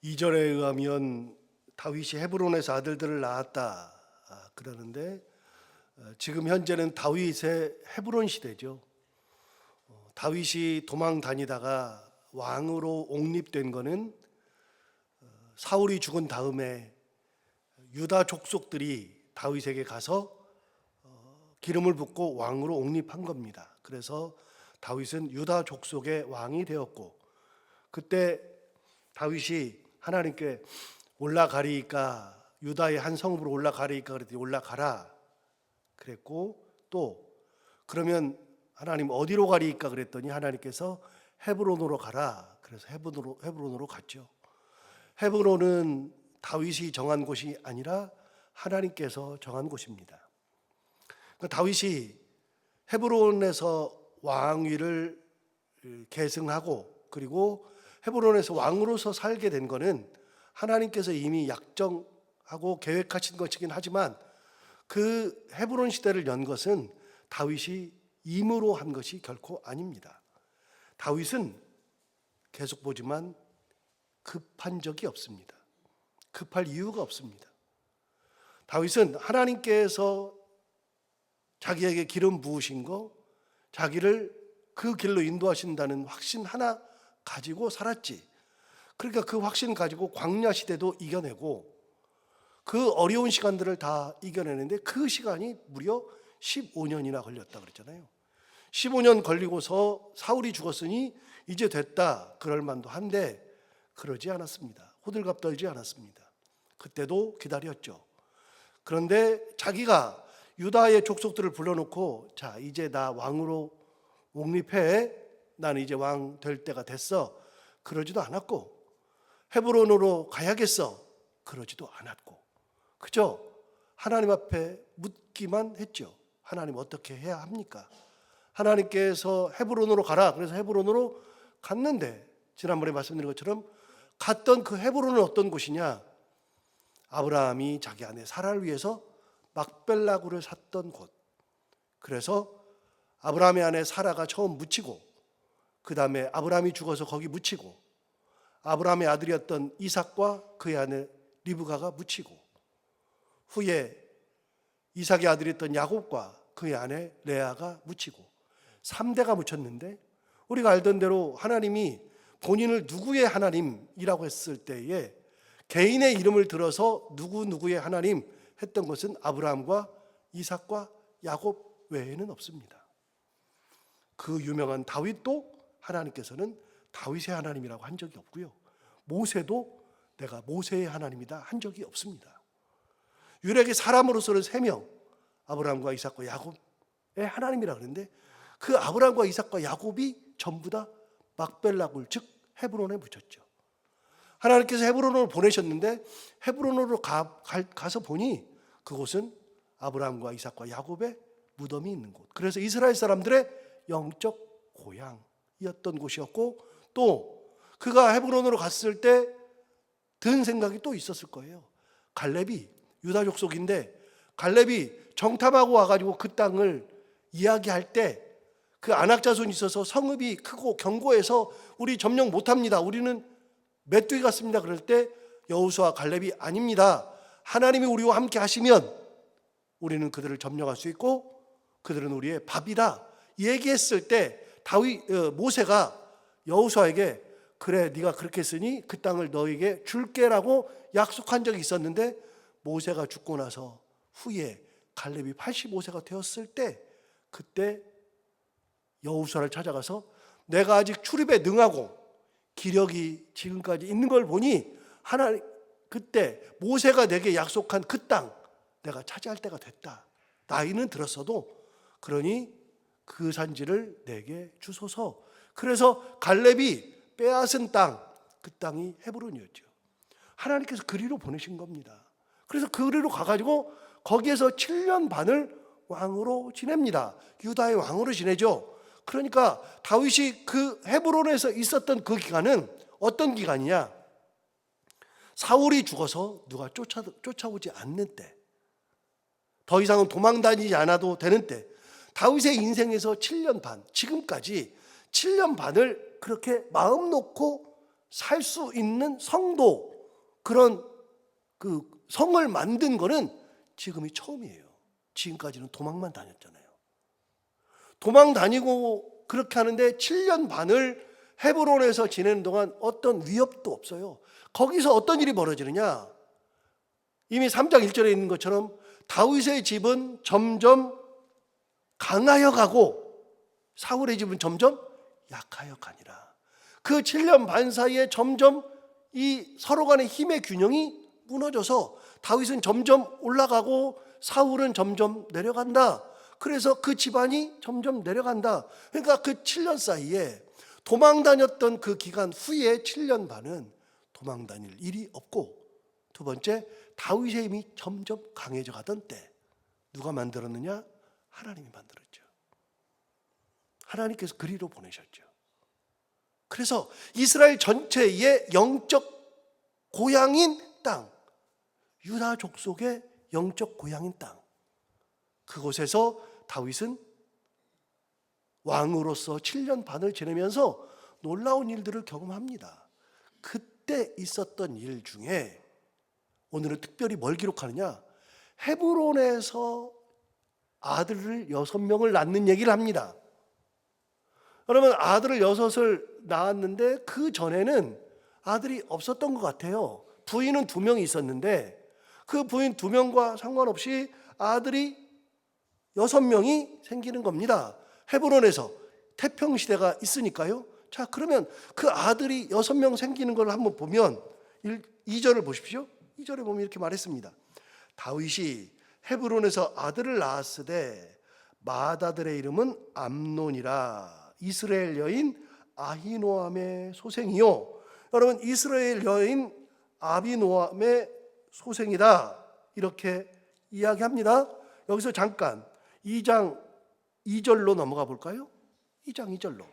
이절에 의하면 다윗이 헤브론에서 아들들을 낳았다 그러는데, 지금 현재는 다윗의 헤브론 시대죠. 다윗이 도망 다니다가 왕으로 옹립된 거는 사울이 죽은 다음에 유다 족속들이 다윗에게 가서 기름을 붓고 왕으로 옹립한 겁니다. 그래서 다윗은 유다 족속의 왕이 되었고, 그때 다윗이 하나님께 올라가리이까, 유다의 한 성읍으로 올라가리이까 그랬더니 올라가라 그랬고, 또 그러면 하나님 어디로 가리이까 그랬더니 하나님께서 헤브론으로 가라. 그래서 헤브론으로 갔죠. 헤브론은 다윗이 정한 곳이 아니라 하나님께서 정한 곳입니다. 그러니까 다윗이 헤브론에서 왕위를 계승하고, 그리고 헤브론에서 왕으로서 살게 된 것은 하나님께서 이미 약정하고 계획하신 것이긴 하지만, 그 헤브론 시대를 연 것은 다윗이 임으로 한 것이 결코 아닙니다. 다윗은 계속 보지만 급한 적이 없습니다. 급할 이유가 없습니다. 다윗은 하나님께서 자기에게 기름 부으신 거, 자기를 그 길로 인도하신다는 확신 하나 가지고 살았지. 그러니까 그 확신 가지고 광야 시대도 이겨내고 그 어려운 시간들을 다 이겨내는데, 그 시간이 무려 15년이나 걸렸다 그랬잖아요. 15년 걸리고서 사울이 죽었으니 이제 됐다 그럴 만도 한데, 그러지 않았습니다. 호들갑 떨지 않았습니다. 그때도 기다렸죠. 그런데 자기가 유다의 족속들을 불러놓고, 자 이제 나 왕으로 옹립해, 나는 이제 왕 될 때가 됐어, 그러지도 않았고, 헤브론으로 가야겠어, 그러지도 않았고, 그저 하나님 앞에 묻기만 했죠. 하나님 어떻게 해야 합니까? 하나님께서 헤브론으로 가라, 그래서 헤브론으로 갔는데, 지난번에 말씀드린 것처럼 갔던 그 헤브론은 어떤 곳이냐? 아브라함이 자기 아내 사라를 위해서 막벨라굴을 샀던 곳. 그래서 아브라함의 아내 사라가 처음 묻히고, 그 다음에 아브라함이 죽어서 거기 묻히고, 아브라함의 아들이었던 이삭과 그의 아내 리브가가 묻히고, 후에 이삭의 아들이었던 야곱과 그의 아내 레아가 묻히고, 3대가 묻혔는데, 우리가 알던 대로 하나님이 본인을 누구의 하나님이라고 했을 때에 개인의 이름을 들어서 누구의 하나님 했던 것은 아브라함과 이삭과 야곱 외에는 없습니다. 그 유명한 다윗도 하나님께서는 다윗의 하나님이라고 한 적이 없고요, 모세도 내가 모세의 하나님이다 한 적이 없습니다. 유일하게 사람으로서는 3명, 아브라함과 이삭과 야곱의 하나님이라고 그러는데, 그 아브라함과 이삭과 야곱이 전부 다 막벨라굴, 즉 헤브론에 묻혔죠. 하나님께서 헤브론으로 보내셨는데, 헤브론으로 가서 보니 그곳은 아브라함과 이삭과 야곱의 무덤이 있는 곳, 그래서 이스라엘 사람들의 영적 고향이었던 곳이었고, 또 그가 헤브론으로 갔을 때 든 생각이 또 있었을 거예요. 갈렙이 유다 족속인데, 갈렙이 정탐하고 와가지고 그 땅을 이야기할 때, 그 안악 자손이 있어서 성읍이 크고 견고해서 우리 점령 못합니다, 우리는 메뚜기 같습니다, 그럴 때 여호수아 갈렙이 아닙니다, 하나님이 우리와 함께 하시면 우리는 그들을 점령할 수 있고 그들은 우리의 밥이다 얘기했을 때, 모세가 여호수아에게 그래 네가 그렇게 했으니 그 땅을 너에게 줄게라고 약속한 적이 있었는데, 모세가 죽고 나서 후에 갈렙이 85세가 되었을 때, 그때 여호수아를 찾아가서 내가 아직 출입에 능하고 기력이 지금까지 있는 걸 보니 하나님, 그때 모세가 내게 약속한 그 땅 내가 차지할 때가 됐다, 나이는 들었어도 그러니 그 산지를 내게 주소서. 그래서 갈렙이 빼앗은 땅, 그 땅이 헤브론이었죠. 하나님께서 그리로 보내신 겁니다. 그래서 그리로 가가지고 거기에서 7년 반을 왕으로 지냅니다. 유다의 왕으로 지내죠. 그러니까 다윗이 그 헤브론에서 있었던 그 기간은 어떤 기간이냐? 사울이 죽어서 누가 쫓아오지 않는 때, 더 이상은 도망 다니지 않아도 되는 때, 다윗의 인생에서 7년 반, 지금까지 7년 반을 그렇게 마음 놓고 살 수 있는 성도, 그런 그 성을 만든 거는 지금이 처음이에요. 지금까지는 도망만 다녔잖아요. 도망 다니고 그렇게 하는데 7년 반을 헤브론에서 지내는 동안 어떤 위협도 없어요. 거기서 어떤 일이 벌어지느냐? 이미 3장 1절에 있는 것처럼 다윗의 집은 점점 강하여 가고 사울의 집은 점점 약하여 가니라. 그 7년 반 사이에 점점 이 서로 간의 힘의 균형이 무너져서 다윗은 점점 올라가고 사울은 점점 내려간다. 그래서 그 집안이 점점 내려간다. 그러니까 그 7년 사이에 도망 다녔던 그 기간 후에 7년 반은 도망 다닐 일이 없고, 두 번째, 다윗의 힘이 점점 강해져 가던 때 누가 만들었느냐? 하나님이 만들었죠. 하나님께서 그리로 보내셨죠. 그래서 이스라엘 전체의 영적 고향인 땅, 유다 족속의 영적 고향인 땅, 그곳에서 다윗은 왕으로서 7년 반을 지내면서 놀라운 일들을 경험합니다. 그때 있었던 일 중에 오늘은 특별히 뭘 기록하느냐? 헤브론에서 아들을 6명을 낳는 얘기를 합니다. 여러분, 아들을 6을 낳았는데 그 전에는 아들이 없었던 것 같아요. 부인은 2명이 있었는데 그 부인 2명과 상관없이 아들이 6명이 생기는 겁니다. 헤브론에서 태평시대가 있으니까요. 자, 그러면 그 아들이 6명 생기는 걸 한번 보면 2절을 보십시오. 2절에 보면 이렇게 말했습니다. 다윗이 헤브론에서 아들을 낳았으되 맏아들의 이름은 암논이라 이스라엘 여인 아히노암의 소생이요. 여러분, 이스라엘 여인 아비노암의 소생이다, 이렇게 이야기합니다. 여기서 잠깐 2장 2절로 넘어가 볼까요? 2장 2절로.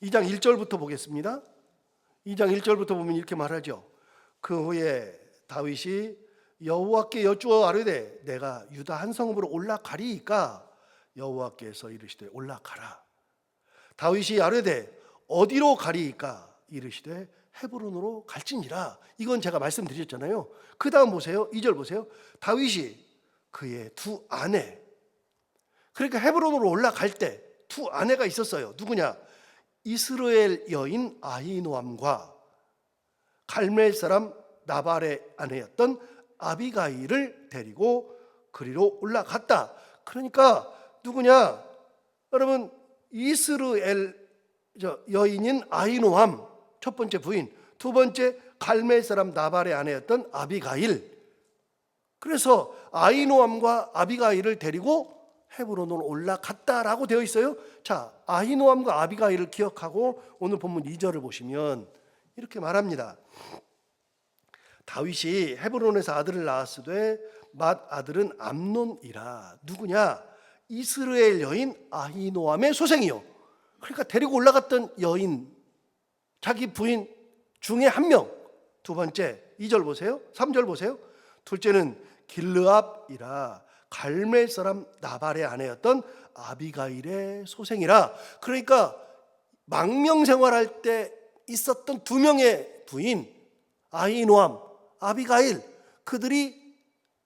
2장 1절부터 보겠습니다. 2장 1절부터 보면 이렇게 말하죠. 그 후에 다윗이 여호와께 여쭈어 아뢰되 내가 유다 한 성읍으로 올라가리이까 여호와께서 이르시되 올라가라. 다윗이 아뢰되 어디로 가리이까 이르시되 헤브론으로 갈지니라. 이건 제가 말씀드렸잖아요. 그 다음 보세요. 2절 보세요. 다윗이 그의 2 아내, 그러니까 헤브론으로 올라갈 때 2 아내가 있었어요. 누구냐? 이스라엘 여인 아히노암과 갈멜 사람 나발의 아내였던 아비가일을 데리고 그리로 올라갔다. 그러니까 누구냐? 여러분, 이스라엘 여인인 아히노암, 첫 번째 부인, 두 번째 갈멜 사람 나발의 아내였던 아비가일. 그래서 아히노암과 아비가일을 데리고 헤브론으로 올라갔다라고 되어 있어요. 자, 아히노암과 아비가일을 기억하고 오늘 본문 2절을 보시면 이렇게 말합니다. 다윗이 헤브론에서 아들을 낳았으되 맏아들은 암논이라. 누구냐? 이스라엘 여인 아히노암의 소생이요. 그러니까 데리고 올라갔던 여인, 자기 부인 중에 한 명. 두 번째 2절 보세요. 3절 보세요. 둘째는 길르압이라 갈멜 사람 나발의 아내였던 아비가일의 소생이라. 그러니까 망명 생활할 때 있었던 2명의 부인 아히노암, 아비가일, 그들이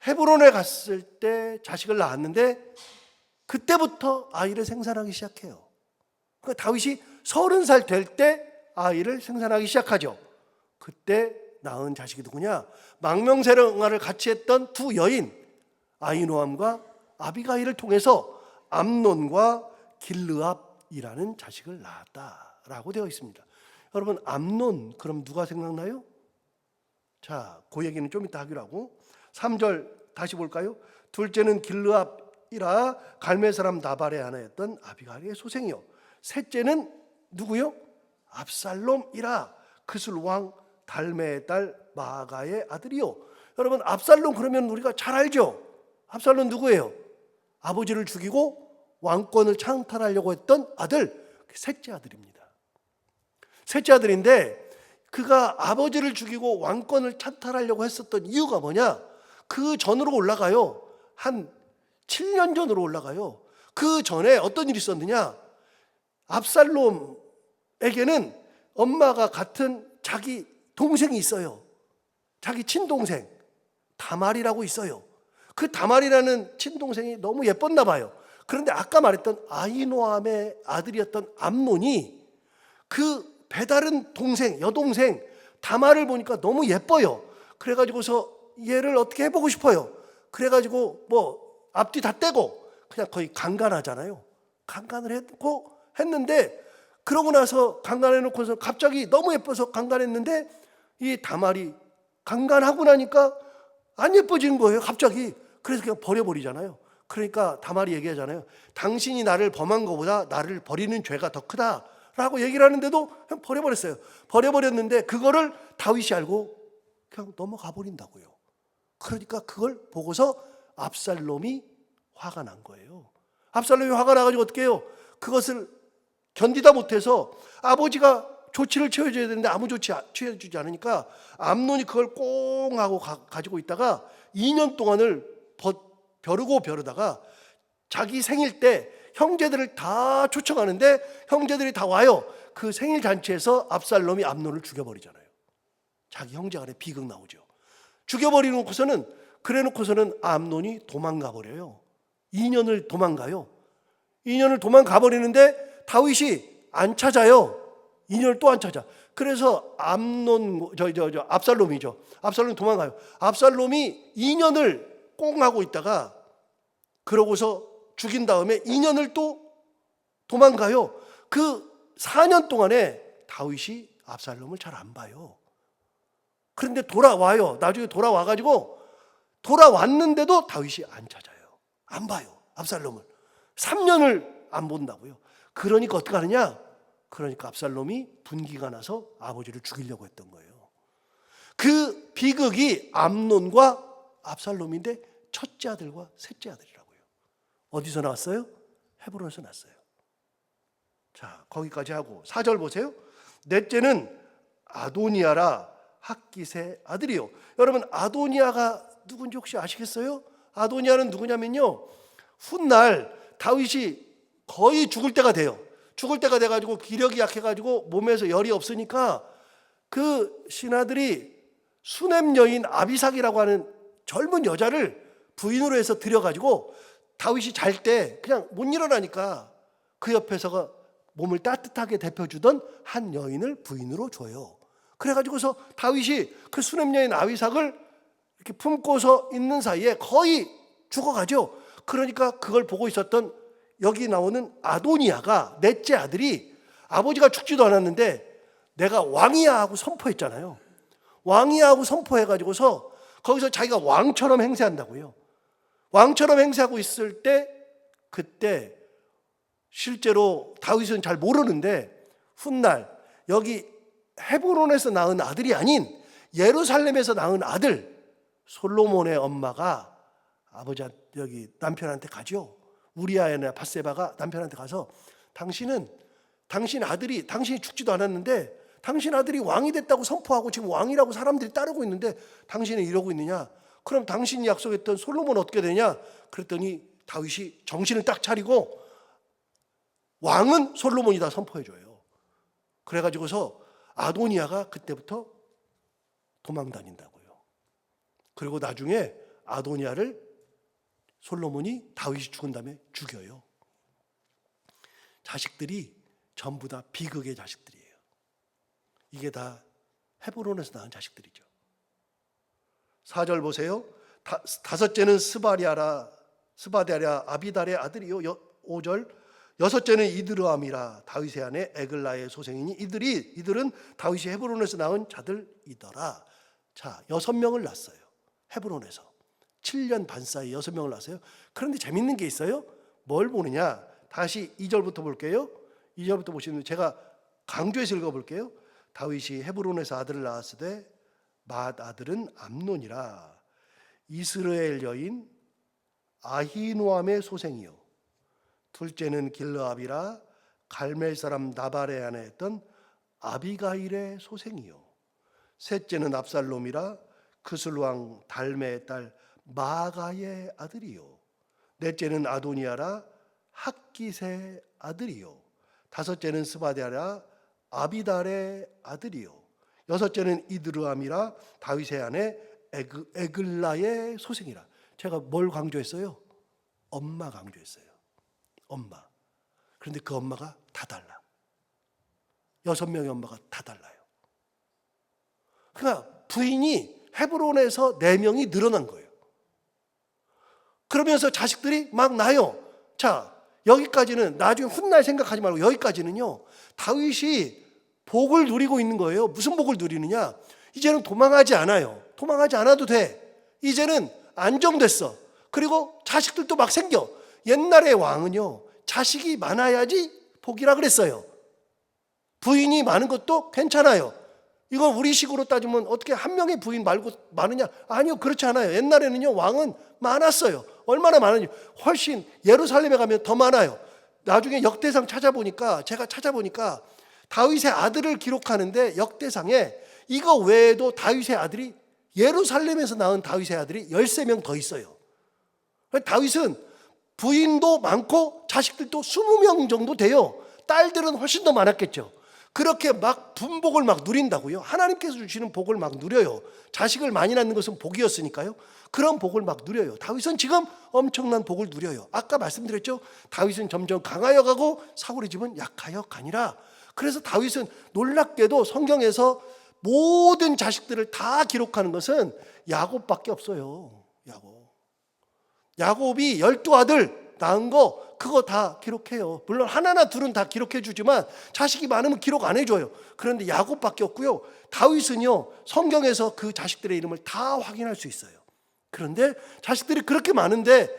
헤브론에 갔을 때 자식을 낳았는데 그때부터 아이를 생산하기 시작해요. 그러니까 다윗이 30살 될 때 아이를 생산하기 시작하죠. 그때 낳은 자식이 누구냐? 망명 생활을 같이 했던 2 여인 아히노암과 아비가일을 통해서 암논과 길르압이라는 자식을 낳았다라고 되어 있습니다. 여러분, 암논, 그럼 누가 생각나요? 자, 그 얘기는 좀 이따 하기로 하고 3절 다시 볼까요? 둘째는 길르압이라 갈멜 사람 나발의 아내였던 아비가일의 소생이요. 셋째는 누구요? 압살롬이라 그술 왕 달메의 딸 마가의 아들이요. 여러분, 압살롬 그러면 우리가 잘 알죠? 압살롬 누구예요? 아버지를 죽이고 왕권을 창탈하려고 했던 아들, 셋째 아들입니다. 셋째 아들인데 그가 아버지를 죽이고 왕권을 찬탈하려고 했었던 이유가 뭐냐? 그 전으로 올라가요. 한 7년 전으로 올라가요. 그 전에 어떤 일이 있었느냐? 압살롬에게는 엄마가 같은 자기 동생이 있어요. 자기 친동생 다말이라고 있어요. 그 다말이라는 친동생이 너무 예뻤나 봐요. 그런데 아까 말했던 아히노암의 아들이었던 암논이 그 배다른 동생, 여동생 다말을 보니까 너무 예뻐요. 그래가지고서 얘를 어떻게 해보고 싶어요. 그래가지고 뭐 앞뒤 다 떼고 그냥 거의 강간하잖아요. 강간을 했는데, 그러고 나서 강간해놓고서 갑자기 너무 예뻐서 강간했는데, 이 다말이 강간하고 나니까 안 예뻐지는 거예요, 갑자기. 그래서 그냥 버려버리잖아요. 그러니까 다말이 얘기하잖아요. 당신이 나를 범한 것보다 나를 버리는 죄가 더 크다라고 얘기를 하는데도 그냥 버려버렸어요. 버려버렸는데 그거를 다윗이 알고 그냥 넘어가 버린다고요. 그러니까 그걸 보고서 압살롬이 화가 난 거예요. 압살롬이 화가 나가지고 어떻게 해요? 그것을 견디다 못해서 아버지가 조치를 취해줘야 되는데 아무 조치 취해주지 않으니까 암논이 그걸 꽁 하고 가지고 있다가 2년 동안을 벼르다가 자기 생일 때 형제들을 다 초청하는데 형제들이 다 와요. 그 생일 잔치에서 압살롬이 암논을 죽여버리잖아요. 자기 형제 간에 비극 나오죠. 죽여버리고서는, 그래놓고서는 암논이 도망가 버려요. 2년을 도망가요. 2년을 도망가 버리는데 다윗이 안 찾아요. 2년을 또 안 찾아. 그래서 압살롬이죠. 압살롬이 도망가요. 압살롬이 2년을 꽁 하고 있다가 그러고서 죽인 다음에 2년을 또 도망가요. 그 4년 동안에 다윗이 압살롬을 잘 안 봐요. 그런데 돌아와요. 나중에 돌아왔는데도 다윗이 안 찾아요. 안 봐요, 압살롬을. 3년을 안 본다고요. 그러니까 어떻게 하느냐? 그러니까 압살롬이 분기가 나서 아버지를 죽이려고 했던 거예요. 그 비극이 암논과 압살롬인데 첫째 아들과 셋째 아들이라고요. 어디서 나왔어요? 헤브론에서 났어요. 자, 거기까지 하고 4절 보세요. 넷째는 아도니아라 핫깃의 아들이요. 여러분, 아도니아가 누군지 혹시 아시겠어요? 아도니아는 누구냐면요, 훗날 다윗이 거의 죽을 때가 돼요. 죽을 때가 돼가지고 기력이 약해가지고 몸에서 열이 없으니까 그 신하들이 수넴 여인 아비삭이라고 하는 젊은 여자를 부인으로 해서 들여가지고 다윗이 잘 때 그냥 못 일어나니까 그 옆에서가 몸을 따뜻하게 데펴주던 한 여인을 부인으로 줘요. 그래가지고서 다윗이 그 수넴 여인 아비삭을 이렇게 품고서 있는 사이에 거의 죽어가죠. 그러니까 그걸 보고 있었던 여기 나오는 아도니아가, 넷째 아들이, 아버지가 죽지도 않았는데 내가 왕이야 하고 선포했잖아요. 왕이야 하고 선포해가지고서 거기서 자기가 왕처럼 행세한다고요. 왕처럼 행세하고 있을 때, 그때 실제로 다윗은 잘 모르는데 훗날 여기 헤브론에서 낳은 아들이 아닌 예루살렘에서 낳은 아들 솔로몬의 엄마가 아버지 여기 남편한테 가죠. 우리아나 밧세바가 남편한테 가서 당신이 죽지도 않았는데 당신 아들이 왕이 됐다고 선포하고 지금 왕이라고 사람들이 따르고 있는데 당신은 이러고 있느냐? 그럼 당신이 약속했던 솔로몬은 어떻게 되냐? 그랬더니 다윗이 정신을 딱 차리고 왕은 솔로몬이다 선포해줘요. 그래가지고서 아도니아가 그때부터 도망 다닌다고요. 그리고 나중에 아도니아를 솔로몬이 다윗이 죽은 다음에 죽여요. 자식들이 전부 다 비극의 자식들이에요. 이게 다 헤브론에서 낳은 자식들이죠. 4절 보세요. 다섯째는 스바디아라 아비달의 아들이요. 5절 여섯째는 이드르암이라 다윗의 아내 에글라의 소생이니 이들은 다윗이 헤브론에서 낳은 자들이더라. 자, 6명을 낳았어요. 헤브론에서 7년 반 사이 6명을 낳았어요. 그런데 재밌는 게 있어요. 뭘 보느냐? 다시 2절부터 볼게요. 2절부터 보시면 제가 강조해서 읽어볼게요. 다윗이 헤브론에서 아들을 낳았으되 맏 아들은 암논이라 이스라엘 여인 아히노암의 소생이요 둘째는 길르압이라 갈멜 사람 나발의 아내였던 아비가일의 소생이요 셋째는 압살롬이라 그슬 왕 달메의 딸 마가의 아들이요 넷째는 아도니아라 핫깃의 아들이요 다섯째는 스바디아라 아비달의 아들이요 여섯째는 이드르암이라 다윗의 아내 에글라의 소생이라. 제가 뭘 강조했어요? 엄마 강조했어요. 엄마. 그런데 그 엄마가 다 달라. 6명의 엄마가 다 달라요. 그러니까 부인이 헤브론에서 4명이 늘어난 거예요. 그러면서 자식들이 막 나요. 자, 여기까지는 나중에 훗날 생각하지 말고 여기까지는요, 다윗이 복을 누리고 있는 거예요. 무슨 복을 누리느냐? 이제는 도망하지 않아요. 도망하지 않아도 돼. 이제는 안정됐어. 그리고 자식들도 막 생겨. 옛날의 왕은요, 자식이 많아야지 복이라 그랬어요. 부인이 많은 것도 괜찮아요. 이건 우리식으로 따지면 어떻게 한 명의 부인 말고 많으냐? 아니요, 그렇지 않아요. 옛날에는요, 왕은 많았어요. 얼마나 많은지 훨씬 예루살렘에 가면 더 많아요. 나중에 역대상 제가 찾아보니까 다윗의 아들을 기록하는데 역대상에 이거 외에도 다윗의 아들이 예루살렘에서 낳은 다윗의 아들이 13명 더 있어요. 다윗은 부인도 많고 자식들도 20명 정도 돼요. 딸들은 훨씬 더 많았겠죠. 그렇게 막 분복을 막 누린다고요. 하나님께서 주시는 복을 막 누려요. 자식을 많이 낳는 것은 복이었으니까요. 그런 복을 막 누려요. 다윗은 지금 엄청난 복을 누려요. 아까 말씀드렸죠. 다윗은 점점 강하여 가고 사울의 집은 약하여 가니라. 그래서 다윗은 놀랍게도 성경에서 모든 자식들을 다 기록하는 것은 야곱밖에 없어요. 야곱이 12아들 낳은 거 그거 다 기록해요. 물론 하나나 둘은 다 기록해 주지만 자식이 많으면 기록 안 해줘요. 그런데 야곱밖에 없고요. 다윗은요, 성경에서 그 자식들의 이름을 다 확인할 수 있어요. 그런데 자식들이 그렇게 많은데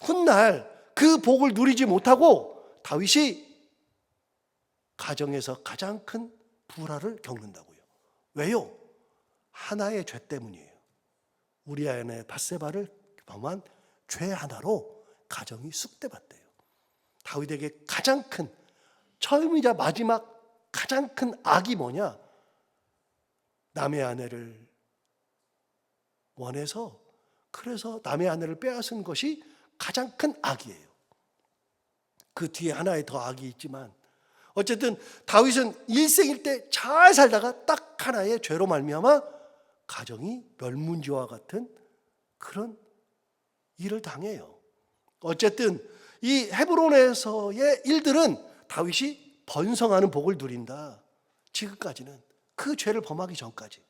훗날 그 복을 누리지 못하고 다윗이 가정에서 가장 큰 불화를 겪는다고요. 왜요? 하나의 죄 때문이에요. 우리아의 아내 밧세바를 범한 죄 하나로 가정이 쑥대밭대요. 다윗에게 가장 큰, 처음이자 마지막 가장 큰 악이 뭐냐? 남의 아내를 원해서, 그래서 남의 아내를 빼앗은 것이 가장 큰 악이에요. 그 뒤에 하나의 더 악이 있지만 어쨌든 다윗은 일생일 때 잘 살다가 딱 하나의 죄로 말미암아 가정이 멸문지와 같은 그런 일을 당해요. 어쨌든 이 헤브론에서의 일들은 다윗이 번성하는 복을 누린다. 지금까지는 그 죄를 범하기 전까지.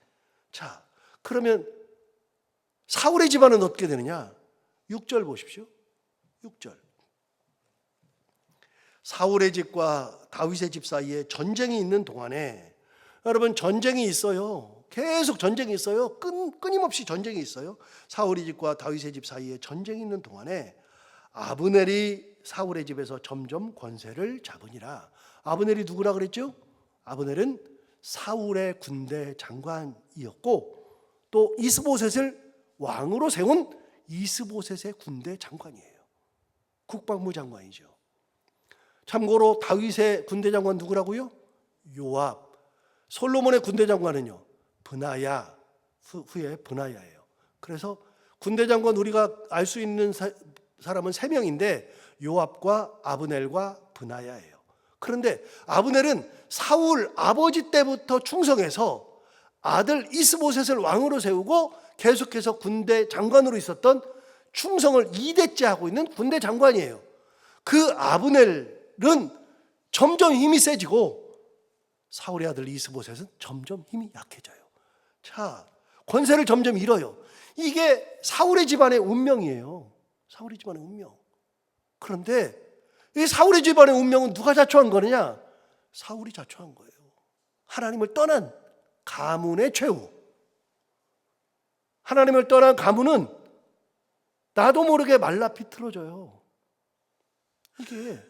자, 그러면 사울의 집안은 어떻게 되느냐? 6절 보십시오. 6절. 사울의 집과 다윗의 집 사이에 전쟁이 있는 동안에, 여러분 전쟁이 있어요. 계속 전쟁이 있어요. 끊임없이 전쟁이 있어요. 사울의 집과 다윗의 집 사이에 전쟁이 있는 동안에 아브넬이 사울의 집에서 점점 권세를 잡으니라. 아브넬이 누구라 그랬죠? 아브넬은 사울의 군대 장관이었고 또 이스보셋을 왕으로 세운 이스보셋의 군대 장관이에요. 국방부 장관이죠. 참고로 다윗의 군대 장관 누구라고요? 요압. 솔로몬의 군대 장관은요, 브나야, 후에 브나야예요. 그래서 군대 장관 우리가 알 수 있는 사람은 3명인데 요압과 아브넬과 브나야예요. 그런데 아브넬은 사울 아버지 때부터 충성해서 아들 이스보셋을 왕으로 세우고 계속해서 군대 장관으로 있었던 충성을 2대째 하고 있는 군대 장관이에요. 그 아브넬은 점점 힘이 세지고 사울의 아들 이스보셋은 점점 힘이 약해져요. 자, 권세를 점점 잃어요. 이게 사울의 집안의 운명이에요. 사울의 집안의 운명. 그런데 이 사울의 집안의 운명은 누가 자초한 거느냐? 사울이 자초한 거예요. 하나님을 떠난 가문의 최후. 하나님을 떠난 가문은 나도 모르게 말라 비틀어져요. 이게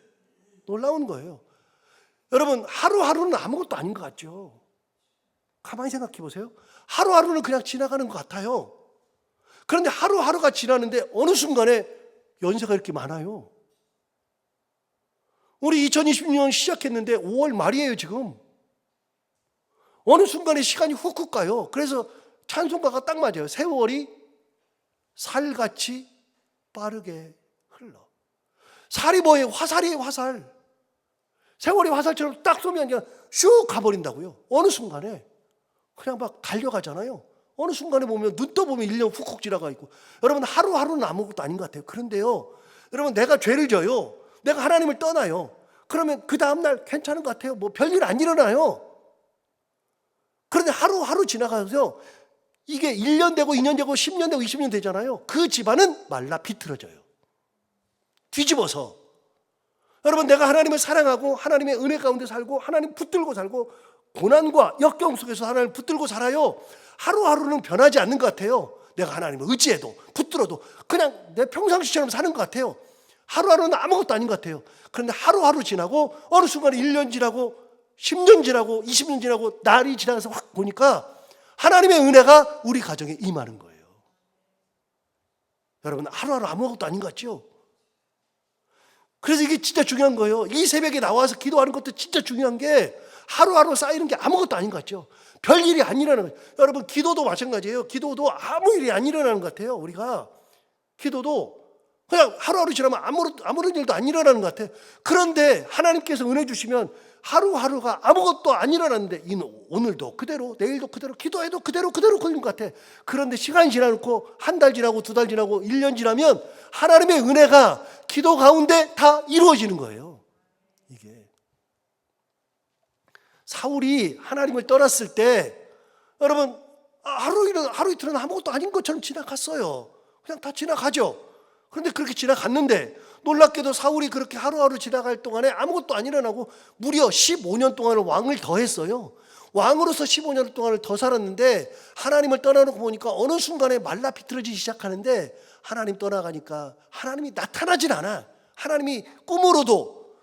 놀라운 거예요. 여러분, 하루하루는 아무것도 아닌 것 같죠? 가만히 생각해 보세요. 하루하루는 그냥 지나가는 것 같아요. 그런데 하루하루가 지나는데 어느 순간에 연세가 이렇게 많아요. 우리 2026년 시작했는데 5월 말이에요 지금. 어느 순간에 시간이 훅훅 가요. 그래서 찬송가가 딱 맞아요. 세월이 살같이 빠르게 흘러. 살이 뭐예요? 화살이에요, 화살. 세월이 화살처럼 딱 쏘면 그냥 슉 가버린다고요. 어느 순간에 그냥 막 달려가잖아요. 어느 순간에 보면 눈 떠보면 1년 훅훅 지나가 있고, 여러분 하루하루는 아무것도 아닌 것 같아요. 그런데요, 여러분 내가 죄를 져요. 내가 하나님을 떠나요. 그러면 그 다음날 괜찮은 것 같아요. 뭐 별일 안 일어나요. 그런데 하루하루 지나가서 이게 1년 되고 2년 되고 10년 되고 20년 되잖아요. 그 집안은 말라 비틀어져요. 뒤집어서. 여러분 내가 하나님을 사랑하고 하나님의 은혜 가운데 살고 하나님 붙들고 살고 고난과 역경 속에서 하나님을 붙들고 살아요. 하루하루는 변하지 않는 것 같아요. 내가 하나님을 의지해도 붙들어도 그냥 내 평상시처럼 사는 것 같아요. 하루하루는 아무것도 아닌 것 같아요. 그런데 하루하루 지나고 어느 순간에 1년 지나고 10년 지나고 20년 지나고 날이 지나가서 확 보니까 하나님의 은혜가 우리 가정에 임하는 거예요. 여러분 하루하루 아무것도 아닌 것 같죠? 그래서 이게 진짜 중요한 거예요. 이 새벽에 나와서 기도하는 것도 진짜 중요한 게 하루하루 쌓이는 게 아무것도 아닌 것 같죠? 별일이 안 일어나는 거예요. 여러분 기도도 마찬가지예요. 기도도 아무 일이 안 일어나는 것 같아요. 우리가 기도도 그냥 하루하루 지나면 아무런 일도 안 일어나는 것 같아요. 그런데 하나님께서 은혜 주시면 하루하루가 아무것도 안 일어났는데 오늘도 그대로 내일도 그대로 기도해도 그대로 그런 것 같아. 그런데 시간이 지나놓고 한 달 지나고 2달 지나고 1년 지나면 하나님의 은혜가 기도 가운데 다 이루어지는 거예요. 이게 사울이 하나님을 떠났을 때 여러분 하루 이틀은 아무것도 아닌 것처럼 지나갔어요. 그냥 다 지나가죠. 그런데 그렇게 지나갔는데 놀랍게도 사울이 그렇게 하루하루 지나갈 동안에 아무것도 안 일어나고 무려 15년 동안을 왕을 더 했어요. 왕으로서 15년 동안을 더 살았는데 하나님을 떠나놓고 보니까 어느 순간에 말라 비틀어지기 시작하는데 하나님 떠나가니까 하나님이 나타나질 않아. 하나님이 꿈으로도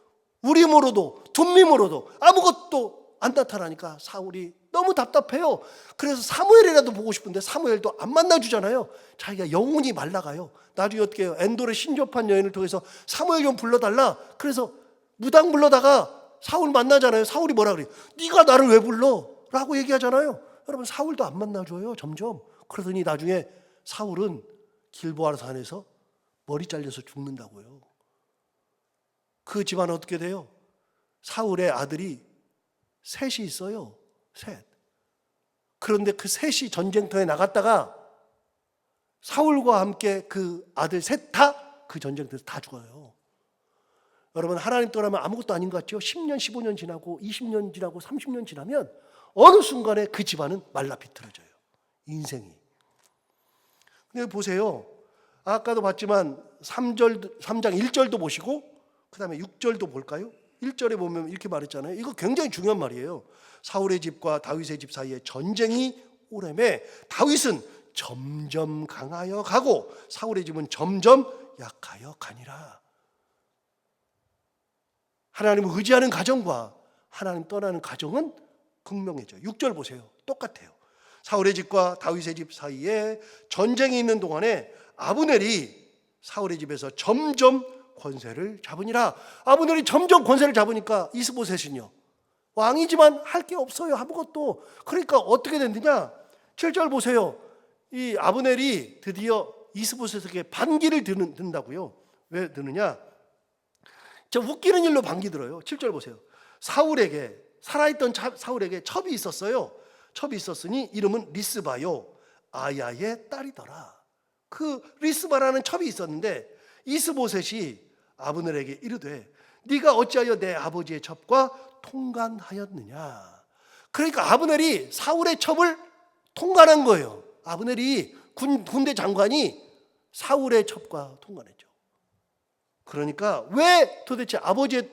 우림으로도 둠밈으로도 아무것도 안 나타나니까 사울이 너무 답답해요. 그래서 사무엘이라도 보고 싶은데 사무엘도 안 만나주잖아요. 자기가 영혼이 말라가요. 나중에 어떻게 해요? 엔돌의 신접한 여인을 통해서 사무엘 좀 불러달라. 그래서 무당 불러다가 사울 만나잖아요. 사울이 뭐라 그래요? 네가 나를 왜 불러? 라고 얘기하잖아요. 여러분 사울도 안 만나줘요. 점점. 그러더니 나중에 사울은 길보아 산에서 머리 잘려서 죽는다고요. 그 집안은 어떻게 돼요? 사울의 아들이 셋이 있어요. 셋. 그런데 그 셋이 전쟁터에 나갔다가 사울과 함께 그 아들 셋 다 그 전쟁터에서 다 죽어요. 여러분 하나님 떠나면 아무것도 아닌 것 같죠? 10년, 15년 지나고 20년 지나고 30년 지나면 어느 순간에 그 집안은 말라 비틀어져요. 인생이. 근데 보세요. 아까도 봤지만 3장 1절도 보시고 그 다음에 6절도 볼까요? 1절에 보면 이렇게 말했잖아요. 이거 굉장히 중요한 말이에요. 사울의 집과 다윗의 집 사이에 전쟁이 오래매 다윗은 점점 강하여 가고 사울의 집은 점점 약하여 가니라. 하나님을 의지하는 가정과 하나님 떠나는 가정은 극명해져. 6절 보세요. 똑같아요. 사울의 집과 다윗의 집 사이에 전쟁이 있는 동안에 아브넬이 사울의 집에서 점점 권세를 잡으니라. 아브넬이 점점 권세를 잡으니까 이스보셋은요, 왕이지만 할 게 없어요. 아무것도. 그러니까 어떻게 됐느냐? 7절 보세요. 이 아브넬이 드디어 이스보셋에게 반기를 든다고요. 왜 드느냐? 저 웃기는 일로 반기 들어요. 7절 보세요. 사울에게 살아있던 사울에게 첩이 있었어요. 첩이 있었으니 이름은 리스바요, 아야의 딸이더라. 그 리스바라는 첩이 있었는데 이스보셋이 아브넬에게 이르되 네가 어찌하여 내 아버지의 첩과 통관하였느냐. 그러니까 아브넬이 사울의 첩을 통관한 거예요. 아브넬이 군대 장관이 사울의 첩과 통관했죠. 그러니까 왜 도대체 아버지의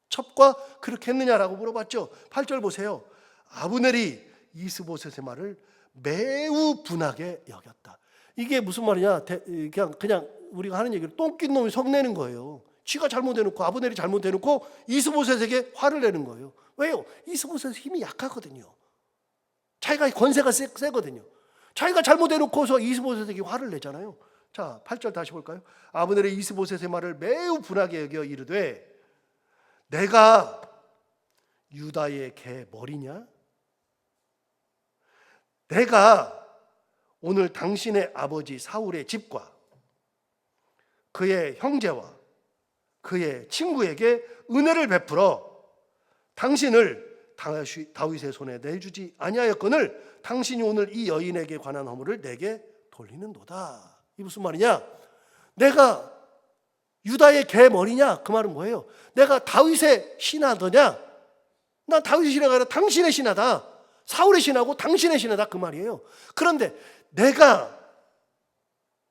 첩과 그렇게 했느냐라고 물어봤죠. 8절 보세요. 아브넬이 이스보셋의 말을 매우 분하게 여겼다. 이게 무슨 말이냐? 그냥 우리가 하는 얘기를 똥낀 놈이 성내는 거예요. 쥐가 잘못해놓고 아브넬이 잘못해놓고 이스보셋에게 화를 내는 거예요. 왜요? 이스보셋 힘이 약하거든요. 자기가 권세가 세거든요. 자기가 잘못해놓고서 이스보셋에게 화를 내잖아요. 자, 8절 다시 볼까요? 아브넬이 이스보셋의 말을 매우 분하게 여겨 이르되 내가 유다의 개 머리냐? 내가 오늘 당신의 아버지 사울의 집과 그의 형제와 그의 친구에게 은혜를 베풀어 당신을 다윗의 손에 내주지 아니하였거늘 당신이 오늘 이 여인에게 관한 허물을 내게 돌리는도다. 이 무슨 말이냐? 내가 유다의 개머리냐? 그 말은 뭐예요? 내가 다윗의 신하더냐? 난 다윗의 신하가 아니라 당신의 신하다. 사울의 신하고 당신의 신하다, 그 말이에요. 그런데 내가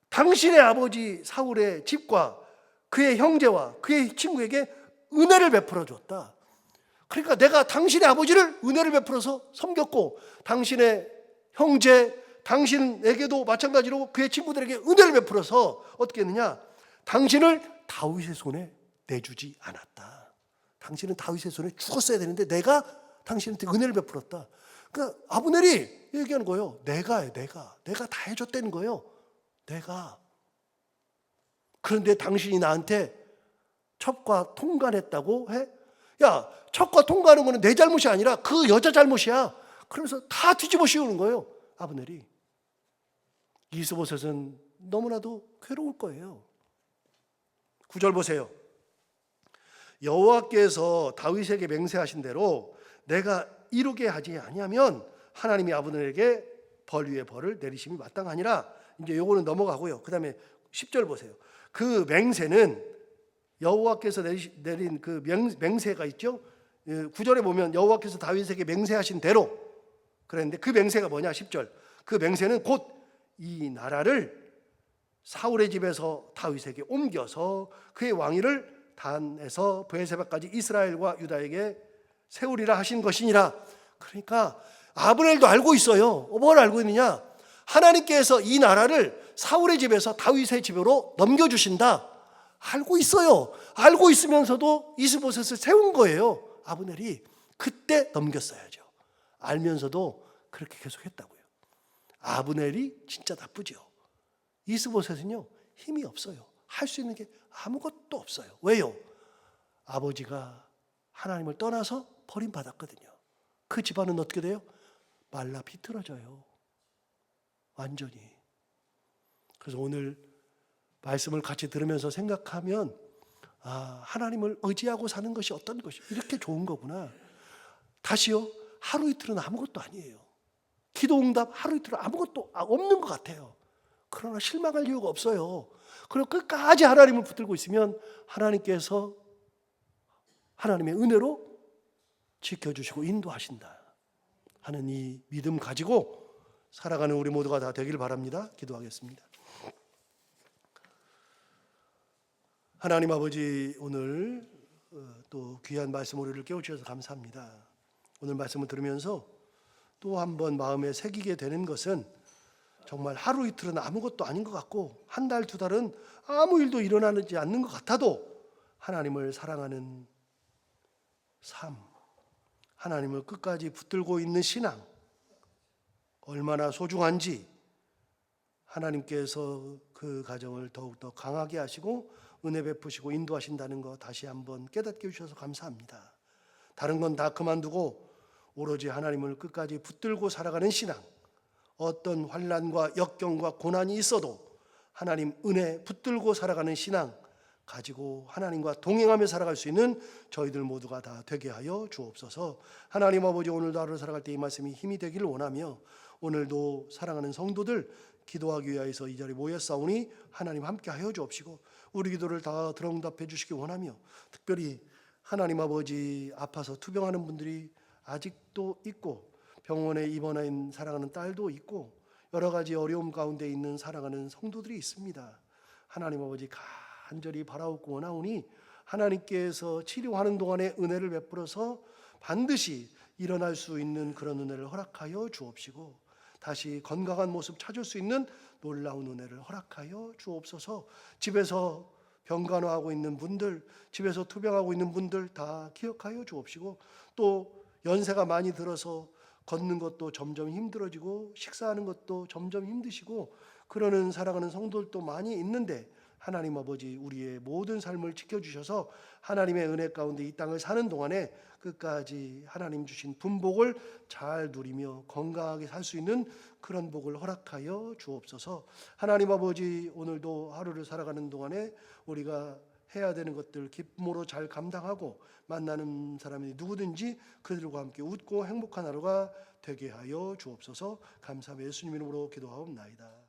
당신의 아버지 사울의 집과 그의 형제와 그의 친구에게 은혜를 베풀어 줬다. 그러니까 내가 당신의 아버지를 은혜를 베풀어서 섬겼고, 당신의 형제, 당신에게도 마찬가지로 그의 친구들에게 은혜를 베풀어서 어떻게 했느냐? 당신을 다윗의 손에 내주지 않았다. 당신은 다윗의 손에 죽었어야 되는데 내가 당신한테 은혜를 베풀었다. 그러니까 아브넬이 얘기하는 거예요. 내가 다 해줬다는 거예요. 내가. 그런데 당신이 나한테 첩과 통관했다고 해? 야, 첩과 통과하는 거는 내 잘못이 아니라 그 여자 잘못이야. 그러면서 다 뒤집어 씌우는 거예요, 아브넬이. 이스보셋은 너무나도 괴로울 거예요. 9절 보세요. 여호와께서 다윗에게 맹세하신 대로 내가 이루게 하지 아니하면 하나님이 아브넬에게 벌 위에 벌을 내리심이 마땅하니라. 이제 요거는 넘어가고요. 그 다음에 10절 보세요. 그 맹세는 여호와께서 내린 그 맹세가 있죠. 9절에 보면 여호와께서 다윗에게 맹세하신 대로 그랬는데 그 맹세가 뭐냐? 10절. 그 맹세는 곧 이 나라를 사울의 집에서 다윗에게 옮겨서 그의 왕위를 단에서 브에세바까지 이스라엘과 유다에게 세우리라 하신 것이니라. 그러니까 아브넬도 알고 있어요. 뭘 알고 있느냐? 하나님께서 이 나라를 사울의 집에서 다윗의 집으로 넘겨주신다. 알고 있어요. 알고 있으면서도 이스보셋을 세운 거예요. 아브넬이. 그때 넘겼어야죠. 알면서도 그렇게 계속했다고요. 아브넬이 진짜 나쁘죠. 이스보셋은요, 힘이 없어요. 할 수 있는 게 아무것도 없어요. 왜요? 아버지가 하나님을 떠나서 버림받았거든요. 그 집안은 어떻게 돼요? 말라 비틀어져요. 완전히. 그래서 오늘 말씀을 같이 들으면서 생각하면 하나님을 의지하고 사는 것이 어떤 것이 이렇게 좋은 거구나. 다시요, 하루 이틀은 아무것도 아니에요. 기도 응답 하루 이틀은 아무것도 없는 것 같아요. 그러나 실망할 이유가 없어요. 그리고 끝까지 하나님을 붙들고 있으면 하나님께서 하나님의 은혜로 지켜주시고 인도하신다 하는 이 믿음 가지고 살아가는 우리 모두가 다 되길 바랍니다. 기도하겠습니다. 하나님 아버지, 오늘 또 귀한 말씀 우리를 깨우쳐주셔서 감사합니다. 오늘 말씀을 들으면서 또 한 번 마음에 새기게 되는 것은 정말 하루 이틀은 아무것도 아닌 것 같고 한 달, 두 달은 아무 일도 일어나지 않는 것 같아도 하나님을 사랑하는 삶, 하나님을 끝까지 붙들고 있는 신앙, 얼마나 소중한지 하나님께서 그 가정을 더욱더 강하게 하시고 은혜 베푸시고 인도하신다는 거 다시 한번 깨닫게 해주셔서 감사합니다. 다른 건 다 그만두고 오로지 하나님을 끝까지 붙들고 살아가는 신앙, 어떤 환난과 역경과 고난이 있어도 하나님 은혜 붙들고 살아가는 신앙 가지고 하나님과 동행하며 살아갈 수 있는 저희들 모두가 다 되게 하여 주옵소서. 하나님 아버지, 오늘도 하루 살아갈 때 이 말씀이 힘이 되기를 원하며 오늘도 사랑하는 성도들 기도하기 위하여서 이 자리에 모였사오니 하나님 함께 하여 주옵시고 우리 기도를 다 들어응답해 주시기 원하며 특별히 하나님 아버지 아파서 투병하는 분들이 아직도 있고 병원에 입원한 사랑하는 딸도 있고 여러 가지 어려움 가운데 있는 사랑하는 성도들이 있습니다. 하나님 아버지 간절히 바라옵고 원하오니 하나님께서 치료하는 동안에 은혜를 베풀어서 반드시 일어날 수 있는 그런 은혜를 허락하여 주옵시고 다시 건강한 모습 찾을 수 있는 놀라운 은혜를 허락하여 주옵소서. 집에서 병간호하고 있는 분들, 집에서 투병하고 있는 분들 다 기억하여 주옵시고 또 연세가 많이 들어서 걷는 것도 점점 힘들어지고 식사하는 것도 점점 힘드시고 그러는 사랑하는 성도들도 많이 있는데 하나님 아버지 우리의 모든 삶을 지켜주셔서 하나님의 은혜 가운데 이 땅을 사는 동안에 끝까지 하나님 주신 분복을 잘 누리며 건강하게 살 수 있는 그런 복을 허락하여 주옵소서. 하나님 아버지 오늘도 하루를 살아가는 동안에 우리가 해야 되는 것들 기쁨으로 잘 감당하고 만나는 사람이 누구든지 그들과 함께 웃고 행복한 하루가 되게 하여 주옵소서. 감사하며 예수님 이름으로 기도하옵나이다.